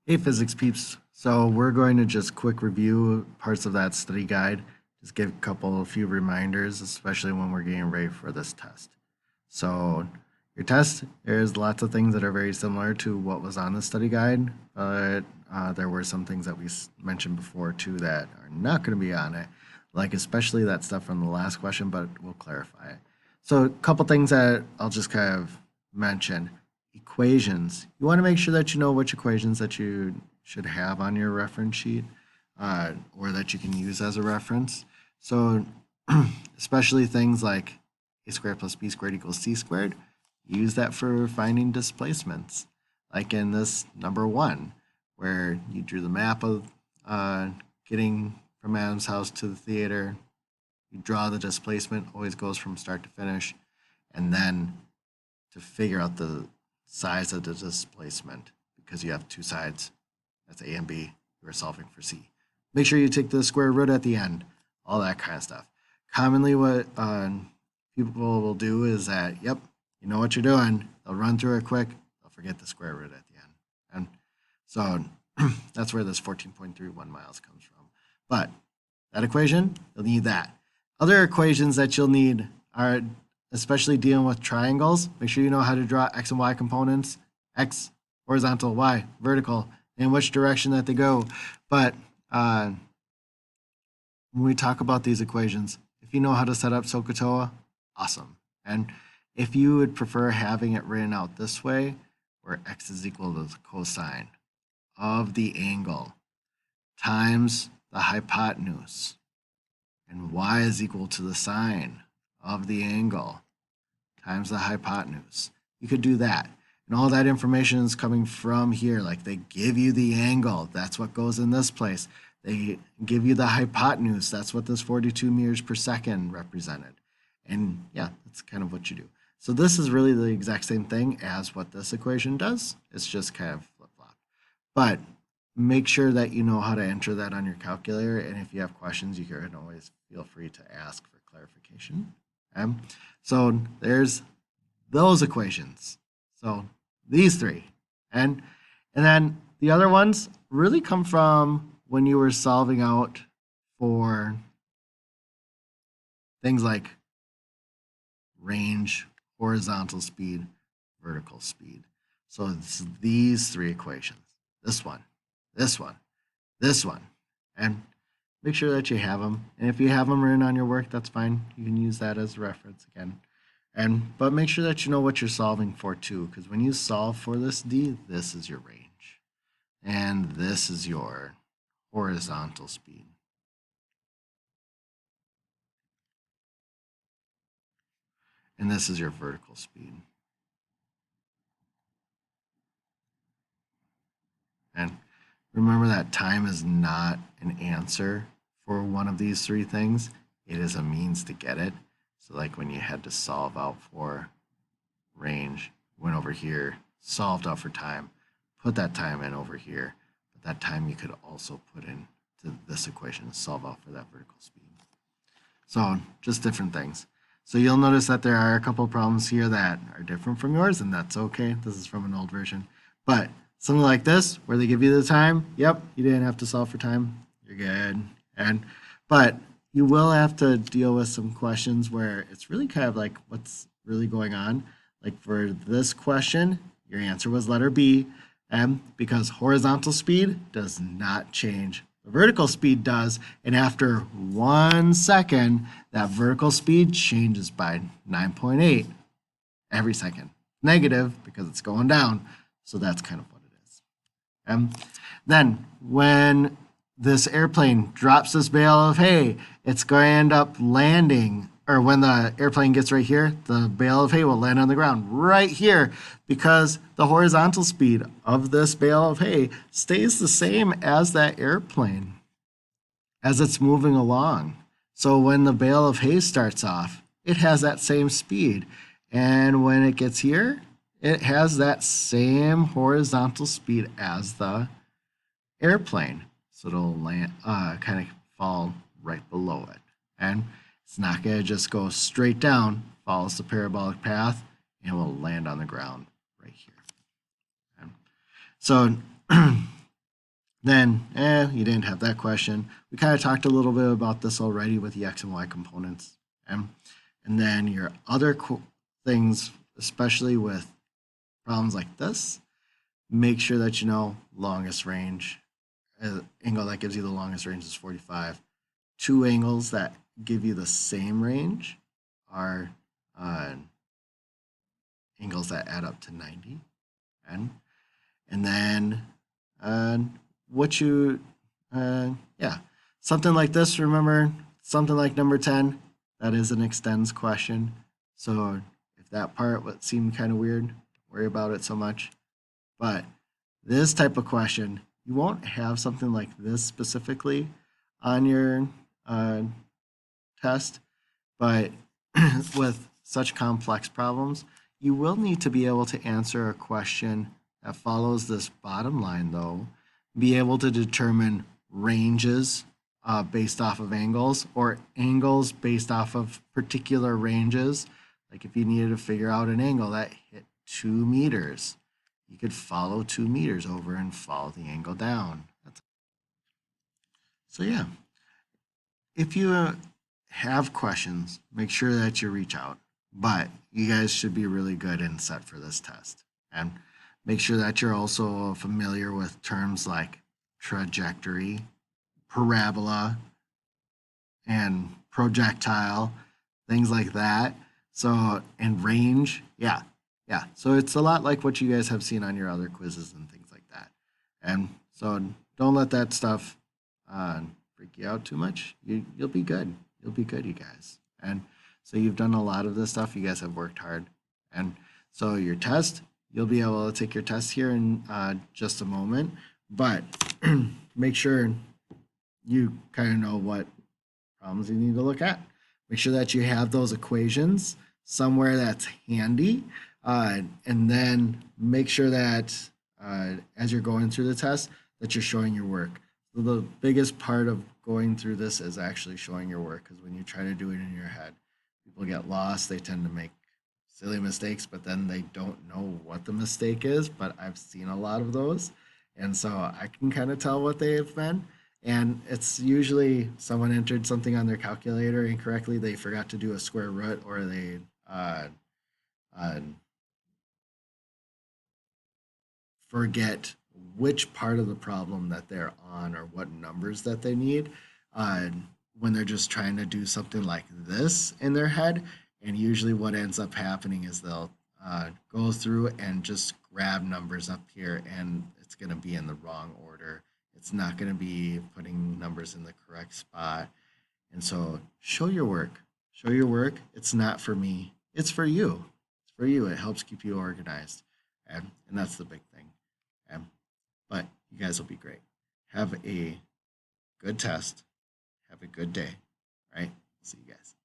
Hey, physics peeps. So we're going to just quick review parts of that study guide. Just give a few reminders, especially when we're getting ready for this test. So your test, there's lots of things that are very similar to what was on the study guide, but there were some things that we mentioned before too that are not going to be on it, like especially that stuff from the last question, but we'll clarify it. So a couple things that I'll just kind of mention. Equations. You want to make sure that you know which equations that you should have on your reference sheet or that you can use as a reference. So especially things like a squared plus b squared equals c squared, use that for finding displacements. Like in this number 1, where you drew the map of getting from Adam's house to the theater. You draw the displacement, always goes from start to finish, and then to figure out the size of the displacement, because you have two sides, that's A and B, you are solving for C. Make sure you take the square root at the end, all that kind of stuff. Commonly what people will do is that, yep, you know what you're doing, they'll run through it quick, they'll forget the square root at the end. And so that's where this 14.31 miles comes from. But that equation, you'll need that. Other equations that you'll need are, especially dealing with triangles, make sure you know how to draw x and y components, x horizontal, y vertical, and which direction that they go. But when we talk about these equations, if you know how to set up SOHCAHTOA, awesome. And if you would prefer having it written out this way, where x is equal to the cosine of the angle times the hypotenuse, and y is equal to the sine of the angle times the hypotenuse. You could do that. And all that information is coming from here. Like they give you the angle. That's what goes in this place. They give you the hypotenuse. That's what this 42 meters per second represented. And yeah, that's kind of what you do. So this is really the exact same thing as what this equation does. It's just kind of flip-flop. But make sure that you know how to enter that on your calculator. And if you have questions, you can always feel free to ask for clarification. So there's those equations. So these three. And then the other ones really come from when you were solving out for things like range, horizontal speed, vertical speed. So it's these three equations. This one, this one, this one. And make sure that you have them. And if you have them written on your work, that's fine. You can use that as a reference again. But make sure that you know what you're solving for too, because when you solve for this D, this is your range. And this is your horizontal speed. And this is your vertical speed. And remember that time is not an answer for one of these three things. It is a means to get it. So like when you had to solve out for range, went over here, solved out for time, put that time in over here. But that time you could also put in to this equation, solve out for that vertical speed. So just different things. So you'll notice that there are a couple of problems here that are different from yours, and that's okay. This is from an old version. But something like this, where they give you the time, yep, you didn't have to solve for time. You're good. But you will have to deal with some questions where it's really kind of like what's really going on. Like for this question, your answer was letter B, because horizontal speed does not change. The vertical speed does, and after 1 second, that vertical speed changes by 9.8 every second. Negative because it's going down, so that's kind of what it is. Then when this airplane drops this bale of hay, it's going to end up landing, or when the airplane gets right here, the bale of hay will land on the ground right here because the horizontal speed of this bale of hay stays the same as that airplane as it's moving along. So when the bale of hay starts off, it has that same speed. And when it gets here, it has that same horizontal speed as the airplane. So it'll land, kind of fall right below it. And it's not going to just go straight down, follows the parabolic path, and will land on the ground right here. Okay. So Then, you didn't have that question. We kind of talked a little bit about this already with the x and y components. Okay? And then your other things, especially with problems like this, make sure that you know longest range. Angle that gives you the longest range is 45. Two angles that give you the same range are uh, angles that add up to 90. And then uh, what you, yeah, something like this, remember, something like number 10, that is an extends question. So if that part what seemed kind of weird, worry about it so much. But this type of question, you won't have something like this specifically on your uh, test, but with such complex problems, you will need to be able to answer a question that follows this bottom line, though, be able to determine ranges based off of angles or angles based off of particular ranges. Like if you needed to figure out an angle that hit 2 meters, you could follow 2 meters over and follow the angle down. So yeah, if you have questions, make sure that you reach out. But you guys should be really good and set for this test. And make sure that you're also familiar with terms like trajectory, parabola, and projectile, things like that. So, and range, yeah, yeah. So it's a lot like what you guys have seen on your other quizzes and things like that. And so don't let that stuff uh, freak you out too much. You'll be good. You'll be good, you guys. And so you've done a lot of this stuff. You guys have worked hard. And so your test, you'll be able to take your test here in just a moment. But make sure you kind of know what problems you need to look at. Make sure that you have those equations somewhere that's handy. And then make sure that as you're going through the test, that you're showing your work. So the biggest part of going through this is actually showing your work, because when you try to do it in your head, people get lost. They tend to make silly mistakes, but then they don't know what the mistake is. But I've seen a lot of those. And so I can kind of tell what they have been. And it's usually someone entered something on their calculator incorrectly. They forgot to do a square root, or they uh, forget which part of the problem that they're on or what numbers that they need uh, when they're just trying to do something like this in their head. And usually, what ends up happening is they'll go through and just grab numbers up here, and it's going to be in the wrong order. It's not going to be putting numbers in the correct spot. And so, show your work. Show your work. It's not for me, it's for you. It's for you. It helps keep you organized. And that's the big thing. But you guys will be great. Have a good test. Have a good day. All right. See you guys.